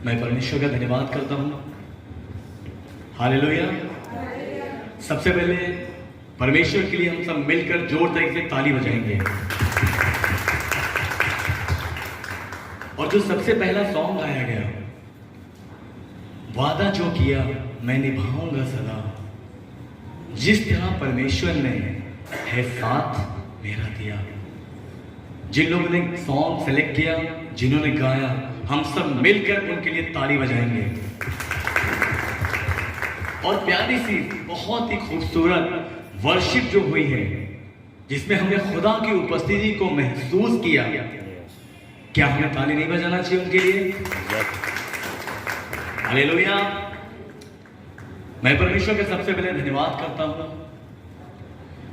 मैं परमेश्वर का धन्यवाद करता हूँ। हालेलुया। सबसे पहले परमेश्वर के लिए हम सब मिलकर जोर तरीके से ताली बजाएंगे। और जो सबसे पहला सॉन्ग गाया गया, वादा जो किया मैं निभाऊंगा सदा, जिस तरह परमेश्वर ने है साथ मेरा दिया। जिन लोगों ने सॉन्ग सेलेक्ट किया, जिन्होंने गाया, हम सब मिलकर उनके लिए ताली बजाएंगे। और प्यारी सी बहुत ही खूबसूरत वर्शिप जो हुई है, जिसमें हमने खुदा की उपस्थिति को महसूस किया, क्या हमें ताली नहीं बजाना चाहिए उनके लिए? हालेलुया। मैं परमेश्वर का सबसे पहले धन्यवाद करता हूं,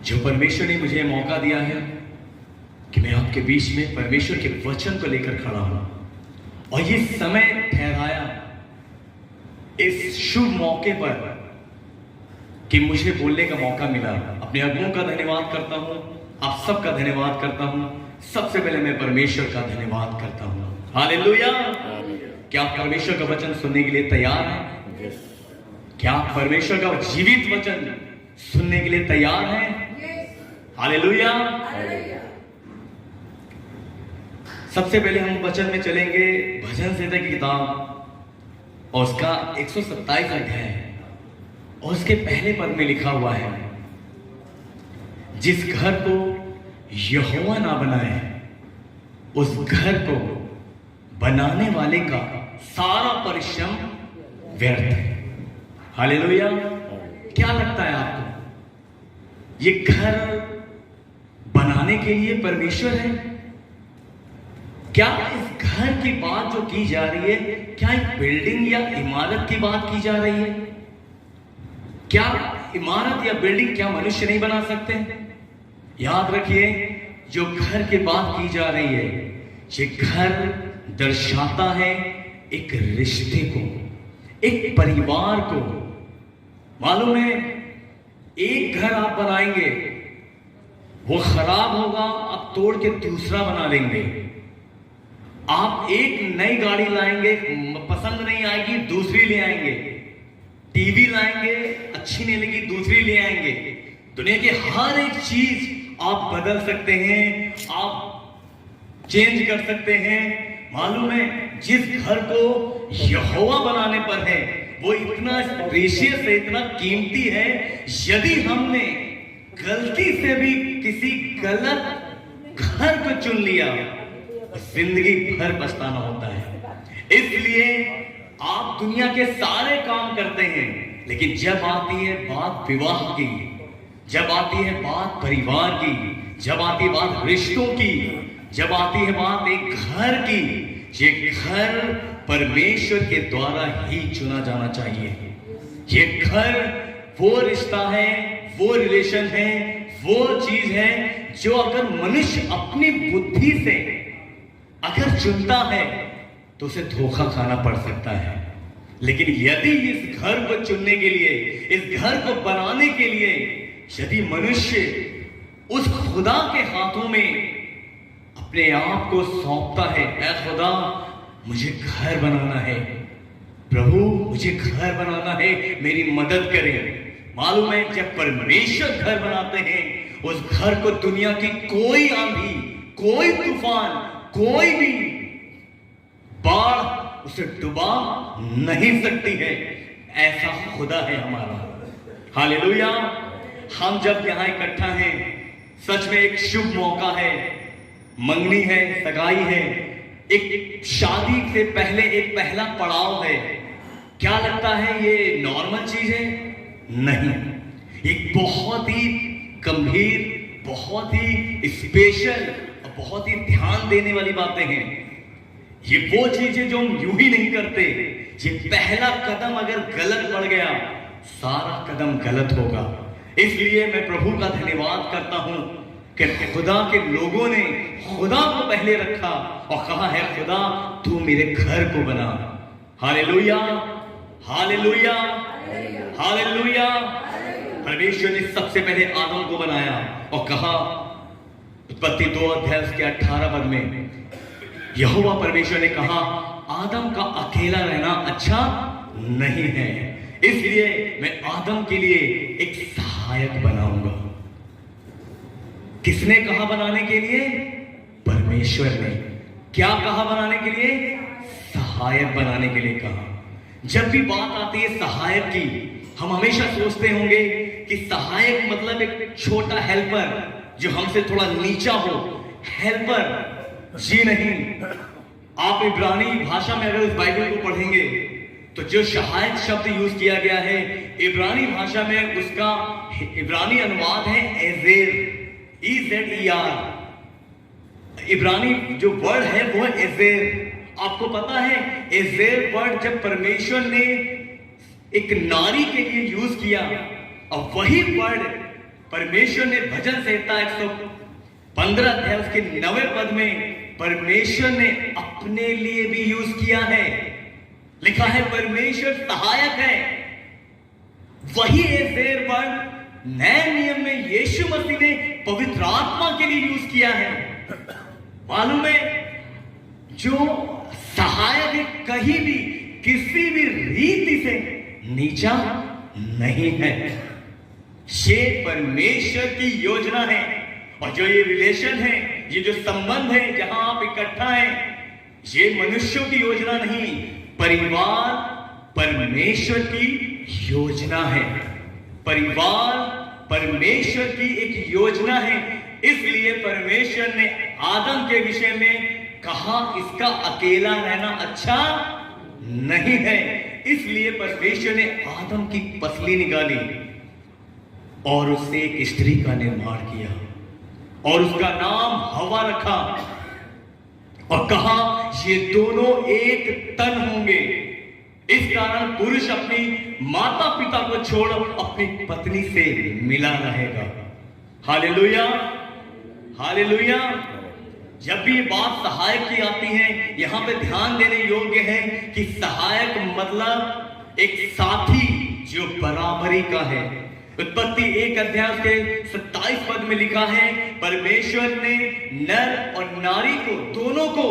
जो परमेश्वर ने मुझे मौका दिया है कि मैं आपके बीच में परमेश्वर के वचन को लेकर खड़ा हूं, और ये समय ठहराया इस शुभ मौके पर कि मुझे बोलने का मौका मिला। अपने अगुओं का धन्यवाद करता हूं, आप सबका धन्यवाद करता हूं। सबसे पहले मैं परमेश्वर का धन्यवाद करता हूं। हालेलुया। क्या आप परमेश्वर का वचन सुनने के लिए तैयार हैं? क्या आप परमेश्वर का जीवित वचन सुनने के लिए तैयार हैं? हालेलुया। सबसे पहले हम वचन में चलेंगे, भजन संहिता की किताब और उसका 127 अध्याय, और उसके पहले पद में लिखा हुआ है, जिस घर को यहोवा ना बनाए उस घर को बनाने वाले का सारा परिश्रम व्यर्थ है। हालेलुया। क्या लगता है आपको, ये घर बनाने के लिए परमेश्वर है? क्या इस घर की बात जो की जा रही है, क्या एक बिल्डिंग या इमारत की बात की जा रही है? क्या इमारत या बिल्डिंग क्या मनुष्य नहीं बना सकते? याद रखिए, जो घर की बात की जा रही है, ये घर दर्शाता है एक रिश्ते को, एक परिवार को। मालूम है, एक घर आप बनाएंगे, वो खराब होगा, आप तोड़ के दूसरा बना लेंगे। आप एक नई गाड़ी लाएंगे, पसंद नहीं आएगी, दूसरी ले आएंगे। टीवी लाएंगे, अच्छी नहीं लगी, दूसरी ले आएंगे। दुनिया की हर एक चीज आप बदल सकते हैं, आप चेंज कर सकते हैं। मालूम है, जिस घर को यहोवा बनाने पर है, वो इतना प्रीशियस है, इतना कीमती है। यदि हमने गलती से भी किसी गलत घर को चुन लिया, जिंदगी भर पछताना होता है। इसलिए आप दुनिया के सारे काम करते हैं, लेकिन जब आती है बात विवाह की, जब आती है बात परिवार की, जब आती है बात रिश्तों की, जब आती है बात एक घर की, ये घर परमेश्वर के द्वारा ही चुना जाना चाहिए। ये घर वो रिश्ता है, वो रिलेशन है, वो चीज है जो अगर मनुष्य अपनी बुद्धि से अगर चुनता है तो उसे धोखा खाना पड़ सकता है। लेकिन यदि इस घर को चुनने के लिए, इस घर को बनाने के लिए, यदि मनुष्य उस खुदा के हाथों में अपने आप को सौंपता है, ऐ खुदा मुझे घर बनाना है, प्रभु मुझे घर बनाना है, मेरी मदद करें। मालूम है, जब परमेश्वर घर बनाते हैं, उस घर को दुनिया की कोई आंधी, कोई तूफान, कोई भी बाढ़ उसे डुबा नहीं सकती है। ऐसा खुदा है हमारा। हालेलुया। हम जब यहां इकट्ठा हैं, सच में एक शुभ मौका है, मंगनी है, सगाई है, एक शादी से पहले एक पहला पड़ाव है। क्या लगता है ये नॉर्मल चीज है? नहीं, एक बहुत ही गंभीर, बहुत ही स्पेशल, बहुत ही ध्यान देने वाली बातें हैं। ये वो चीजें जो हम यूं ही नहीं करते। ये पहला कदम अगर गलत पड़ गया, सारा कदम गलत होगा। इसलिए मैं प्रभु का धन्यवाद करता हूं कि खुदा के लोगों ने खुदा को पहले रखा और कहा है, खुदा तू मेरे घर को बना। Hallelujah, hallelujah, hallelujah. परमेश्वर ने सबसे पहले आदम को बनाया और कहा, उत्पत्ति 2 अध्याय उसके 18 पद में, यहोवा परमेश्वर ने कहा, आदम का अकेला रहना अच्छा नहीं है, इसलिए मैं आदम के लिए एक सहायक बनाऊंगा। किसने कहा बनाने के लिए? परमेश्वर ने। क्या कहा बनाने के लिए? सहायक बनाने के लिए कहा। जब भी बात आती है सहायक की, हम हमेशा सोचते होंगे कि सहायक मतलब एक छोटा हेल्पर जो हमसे थोड़ा नीचा हो, हेल्पर। जी नहीं, आप इब्रानी भाषा में अगर उस बाइबल को पढ़ेंगे तो जो सहायक शब्द यूज किया गया है इब्रानी भाषा में, उसका इब्रानी अनुवाद है एजेर, EZER। इब्रानी जो वर्ड है वो है एजेर। आपको पता है एजेर वर्ड जब परमेश्वर ने एक नारी के लिए यूज किया, और वही वर्ड परमेश्वर ने भजन संहिता 115 अध्याय उसके 9वें पद में परमेश्वर ने अपने लिए भी यूज किया है। लिखा है परमेश्वर सहायक है। वही एजेर वर्ड नए नियम में यीशु मसीह ने पवित्र आत्मा के लिए यूज किया है। मालूम है, जो सहायक है कहीं भी किसी भी रीति से नीचा नहीं है। ये परमेश्वर की योजना है, और जो ये रिलेशन है, ये जो संबंध है जहां आप इकट्ठा हैं, ये मनुष्यों की योजना नहीं, परिवार परमेश्वर की योजना है। परिवार परमेश्वर की एक योजना है। इसलिए परमेश्वर ने आदम के विषय में कहा इसका अकेला रहना अच्छा नहीं है। इसलिए परमेश्वर ने आदम की पसली निकाली और उससे एक स्त्री का निर्माण किया और उसका नाम हवा रखा और कहा ये दोनों एक तन होंगे। इस कारण पुरुष अपनी माता पिता को छोड़ अपनी पत्नी से मिला रहेगा। Hallelujah, hallelujah. जब भी ये बात सहायक की आती है, यहां पे ध्यान देने योग्य है कि सहायक मतलब एक साथी जो बराबरी का है। उत्पत्ति 1 अध्याय के 27 पद में लिखा है परमेश्वर ने नर और नारी को, दोनों को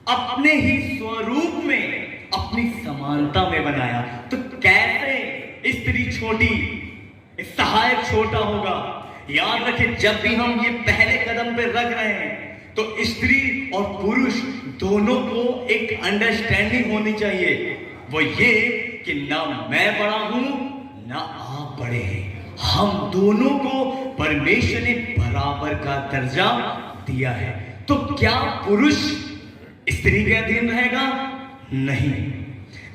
अपने ही स्वरूप में अपनी समानता में बनाया। तो कैसे स्त्री छोटी, सहायक छोटा होगा? याद रखें, जब भी हम ये पहले कदम पे रख रहे हैं तो स्त्री और पुरुष दोनों को एक अंडरस्टैंडिंग होनी चाहिए। वो ये कि ना मैं बड़ा हूं ना आप बड़े हैं, हम दोनों को परमेश्वर ने बराबर का दर्जा दिया है। तो क्या पुरुष स्त्री के अधीन रहेगा? नहीं।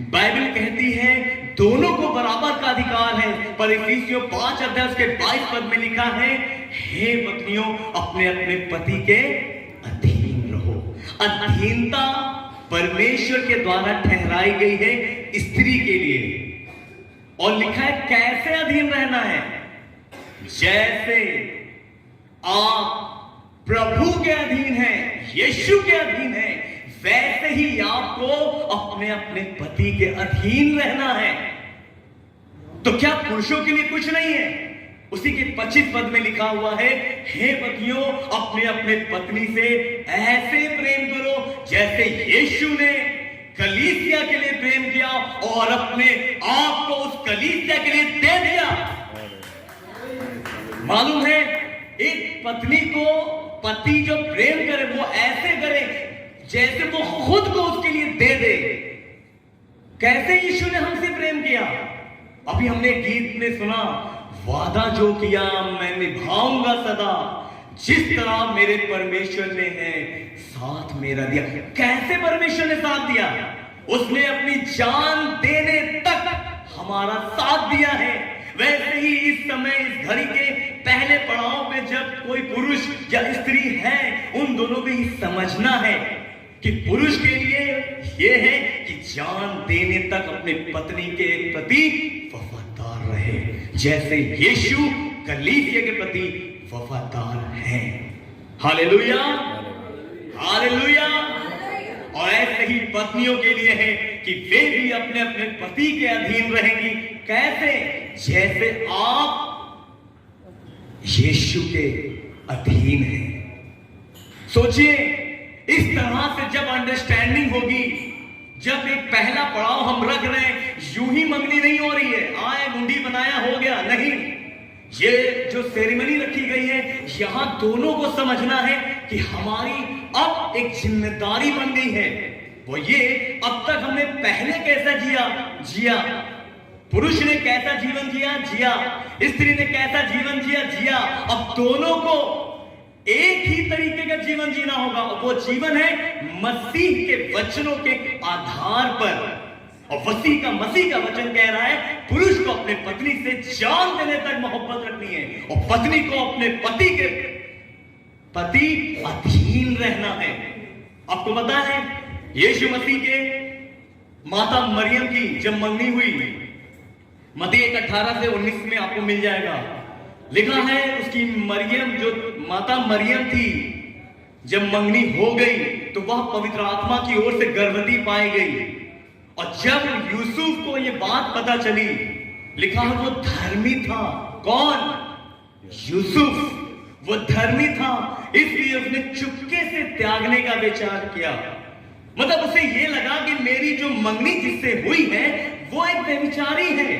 बाइबल कहती है दोनों को बराबर का अधिकार है। पर इफिसियों 5 अध्याय के 22 पद में लिखा है, हे पत्नियों अपने अपने पति के अधीन रहो। अधीनता परमेश्वर के द्वारा ठहराई गई है स्त्री के लिए। और लिखा है कैसे अधीन रहना है? जैसे आप प्रभु के अधीन हैं, यीशु के अधीन हैं, वैसे ही आपको अपने अपने पति के अधीन रहना है। तो क्या पुरुषों के लिए कुछ नहीं है? उसी के 25 पद में लिखा हुआ है, हे पतियों अपने अपने पत्नी से ऐसे प्रेम करो जैसे यीशु ने कलीसिया के लिए प्रेम किया और अपने आप को उस कलीसिया के लिए दे दिया। मालूम है, एक पत्नी को पति जो प्रेम करे वो ऐसे करे जैसे वो खुद को उसके लिए दे दे। कैसे यीशु ने हमसे प्रेम किया? अभी हमने गीत में सुना, वादा जो किया मैं निभाऊंगा सदा, जिस तरह मेरे परमेश्वर ने है साथ मेरा दिया। कैसे परमेश्वर ने साथ दिया? उसने अपनी जान देने तक हमारा साथ दिया है। वैसे ही इस समय, इस घड़ी के पहले पड़ाव में जब कोई पुरुष या स्त्री है, उन दोनों को ही समझना है कि पुरुष के लिए यह है कि जान देने तक अपने पत्नी के प्रति वफादार रहे, जैसे यीशु कलीसिया के प्रति वफादार हैं। Hallelujah, hallelujah. और ऐसे ही पत्नियों के लिए है कि वे भी अपने अपने पति के अधीन रहेंगी। कैसे? जैसे आप यीशु के अधीन हैं। सोचिए, इस तरह से जब अंडरस्टैंडिंग होगी जब एक पहला पड़ाव हम रख रहे हैं, यूं ही मंगनी नहीं हो रही है, आए मुंडी बनाया हो गया, नहीं। ये जो सेरेमनी रखी गई है, यहां दोनों को समझना है कि हमारी अब एक जिम्मेदारी बन गई है। वो ये, अब तक हमने पहले कैसा जिया, पुरुष ने कैसा जीवन जिया, स्त्री ने कैसा जीवन जिया। अब दोनों को एक ही तरीके का जीवन जीना होगा। वो जीवन है मसीह के वचनों के आधार पर। और मसीह का वचन कह रहा है, पुरुष को अपने पत्नी से जान देने तक मोहब्बत रखनी है, और पत्नी को अपने पति के अधीन रहना है। आपको पता है, यीशु मसीह के माता मरियम की जब मंगनी हुई, मत्ती 1:18 से 19 में आपको मिल जाएगा, लिखा है उसकी मरियम, जो माता मरियम थी, जब मंगनी हो गई तो वह पवित्र आत्मा की ओर से गर्भवती पाई गई। और जब यूसुफ को यह बात पता चली, लिखा है वो धर्मी था। कौन? यूसुफ। वो धर्मी था, इसलिए उसने चुपके से त्यागने का विचार किया। मतलब उसे यह लगा कि मेरी जो मंगनी जिससे हुई है वो एक व्यभिचारी है।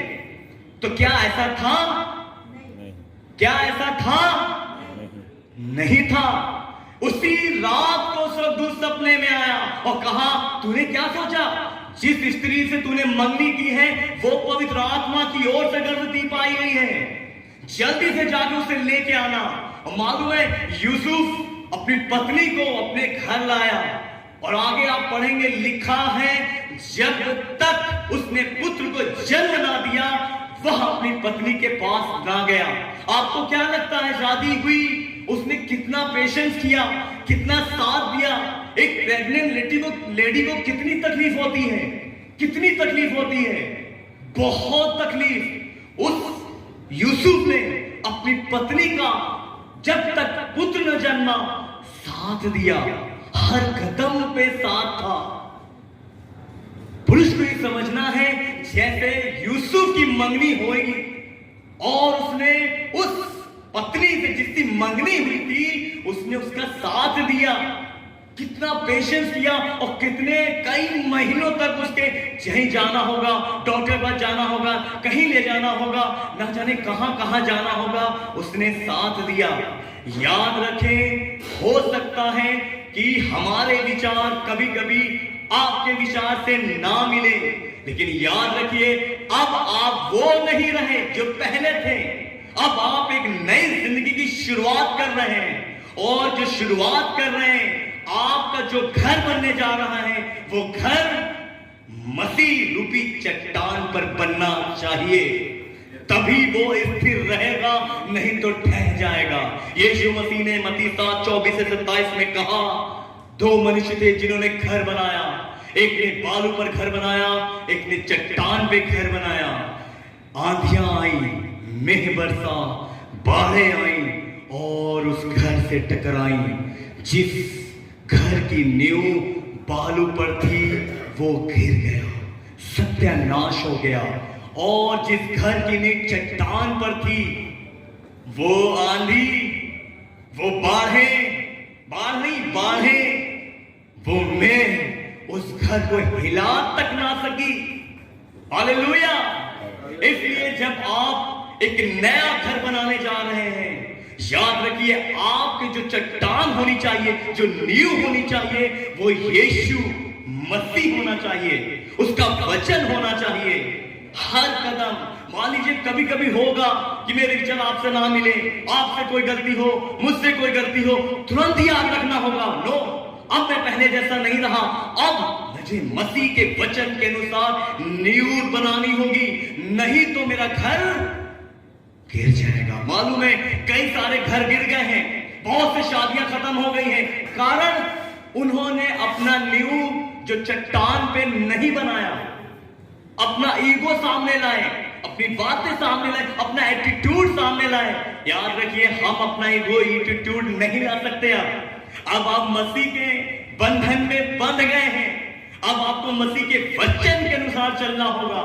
तो क्या ऐसा था? क्या ऐसा था? नहीं था। उसी रात को स्वर्गदूत सपने में आया और कहा, तूने क्या सोचा? जिस स्त्री से तूने मंगनी की है वो पवित्र आत्मा की ओर से गर्भवती पाई गई है, जल्दी से जाकर उसे लेके आना। और मालूम है, यूसुफ अपनी पत्नी को अपने घर लाया, और आगे आप पढ़ेंगे, लिखा है जब तक उसने पुत्र को जन्म ना दिया वह अपनी पत्नी के पास ना गया। आपको क्या लगता है, शादी हुई, उसने कितना पेशेंस किया, कितना साथ दिया? एक प्रेग्नेंट लेडी को कितनी तकलीफ होती है, कितनी तकलीफ होती है, बहुत तकलीफ। उस यूसुफ ने अपनी पत्नी का जब तक पुत्र न जन्मा साथ दिया, हर कदम पे साथ था। पुरुष को ये समझना है, जैसे यूसुफ की मंगनी होगी और उसने उस पत्नी से जिसकी मंगनी हुई थी उसने उसका साथ दिया, कितना पेशेंस किया, और कितने कई महीनों तक उसके कहीं जाना होगा, डॉक्टर पास जाना होगा, कहीं ले जाना होगा, ना जाने कहां कहां जाना होगा, उसने साथ दिया। याद रखें, हो सकता है कि हमारे विचार कभी कभी आपके विचार से ना मिले, लेकिन याद रखिए, अब आप वो नहीं रहे जो पहले थे। अब आप एक नई जिंदगी की शुरुआत कर रहे हैं, और जो शुरुआत कर रहे हैं, आपका जो घर बनने जा रहा है वो घर मसीह रूपी चट्टान पर बनना चाहिए, तभी वो स्थिर रहेगा, नहीं तो ठहर जाएगा। यीशु मसीह ने मत्ती 7:24 से 27 में कहा, दो मनुष्य थे जिन्होंने घर बनाया, एक ने बालू पर घर बनाया, एक ने चट्टान पे घर बनाया। आंधियां आई, मेघ बरसा, बाढ़ें आई और उस घर से टकराई। जिस घर की नींव बालू पर थी वो गिर गया, सत्यानाश हो गया। और जिस घर की नींव चट्टान पर थी, वो आंधी, वो बाढ़ें, वो मेघ उस घर को हिला तक ना सकी। हालेलुया। इसलिए जब आप एक नया घर बनाने जा रहे हैं, याद रखिए, आपकी जो चट्टान होनी चाहिए, जो नींव होनी चाहिए, वो यीशु मसीह होना चाहिए, उसका वचन होना चाहिए। हर कदम, मान लीजिए कभी कभी होगा कि मेरे विचार आपसे ना मिले, आपसे कोई गलती हो, मुझसे कोई गलती हो, तुरंत ही याद रखना होगा, नो, अब मैं पहले जैसा नहीं रहा, अब मुझे मसीह के वचन के अनुसार नींव बनानी होगी, नहीं तो मेरा घर गिर जाएगा। मालूम है, कई सारे घर गिर गए हैं, बहुत से शादियां खत्म हो गई हैं, कारण उन्होंने अपना नींव जो चट्टान पे नहीं बनाया, अपना ईगो सामने लाए, अपनी बातें सामने लाए, अपना एटीट्यूड सामने लाए। याद रखिए, हम अपना ईगो एटीट्यूड नहीं ला सकते। अब आप मसीह के बंधन में बंध गए हैं, अब आपको मसीह के वचन के अनुसार चलना होगा।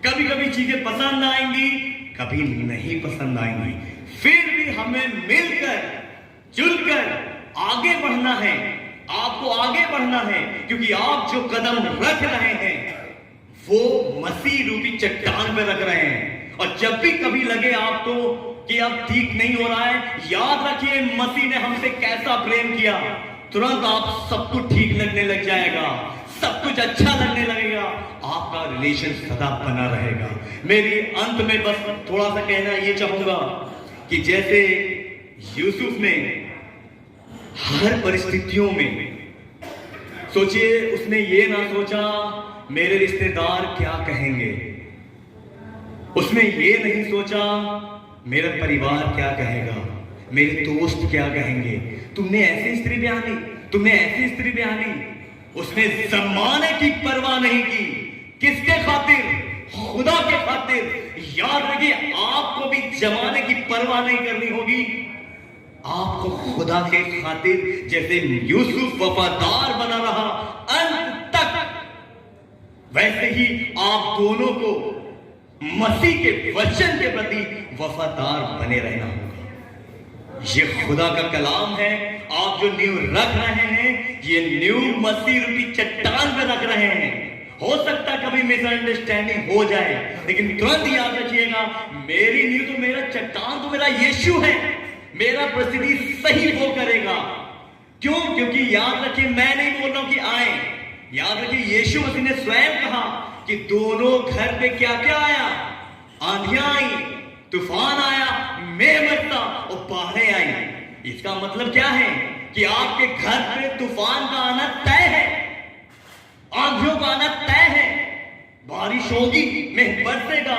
कभी कभी चीजें पसंद आएंगी, कभी नहीं पसंद आएंगी, फिर भी हमें मिलकर जुलकर आगे बढ़ना है। आपको आगे बढ़ना है, क्योंकि आप जो कदम रख रहे हैं वो मसीह रूपी चट्टान पे रख रहे हैं। और जब भी कभी लगे आपको कि अब ठीक नहीं हो रहा है, याद रखिए मसीह ने हमसे कैसा प्रेम किया, तुरंत आप सब कुछ ठीक लगने लग जाएगा, सब कुछ अच्छा लगने लगेगा, आपका रिलेशन सदा बना रहेगा। मेरी अंत में बस थोड़ा सा कहना ये चाहूंगा कि जैसे यूसुफ ने हर परिस्थितियों में सोचिए, उसने ये ना सोचा मेरे रिश्तेदार क्या कहेंगे, उसने ये नहीं सोचा मेरा परिवार क्या कहेगा, मेरे दोस्त क्या कहेंगे, तुमने ऐसी स्त्री ब्याह ली, तुमने ऐसी स्त्री ब्याह ली। उसने जमाने की परवाह नहीं की। किसके खातिर? खुदा के खातिर। याद रखिए, आपको भी जमाने की परवाह नहीं करनी होगी, आपको खुदा के खातिर जैसे यूसुफ वफादार बना रहा अंत तक, वैसे ही आप दोनों को मसीह के वचन के प्रति वफादार बने रहना होगा। ये खुदा का कलाम है। आप जो नींव रख रहे हैं, ये नींव मसीह रूपी चट्टान पर रख रहे हैं। हो सकता कभी मिसअंडरस्टैंडिंग हो जाए, लेकिन तुरंत याद रखिएगा, मेरी नींव तो मेरा चट्टान तो मेरा यीशु है, मेरा परिस्थिति सही वो करेगा। क्यों? क्योंकि याद रखिए, मैं नहीं बोल रहा हूं कि आए, याद रखिए यीशु मसीह ने स्वयं कहा कि दोनों घर पे क्या क्या आया, आंधियां आई, तूफान आया, मेघ बरसा और बाढ़ें आई। इसका मतलब क्या है कि आपके घर पे तूफान का आना तय है, आंधियों का आना तय है, बारिश होगी, मेघ बरसेगा।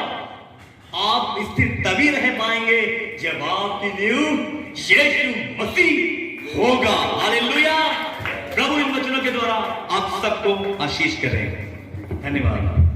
आप स्थिर तभी रह पाएंगे जब आपकी नींव यीशु मसीह होगा। हालेलुया। प्रभु इन वचनों के द्वारा आप सबको आशीष करें। धन्यवाद।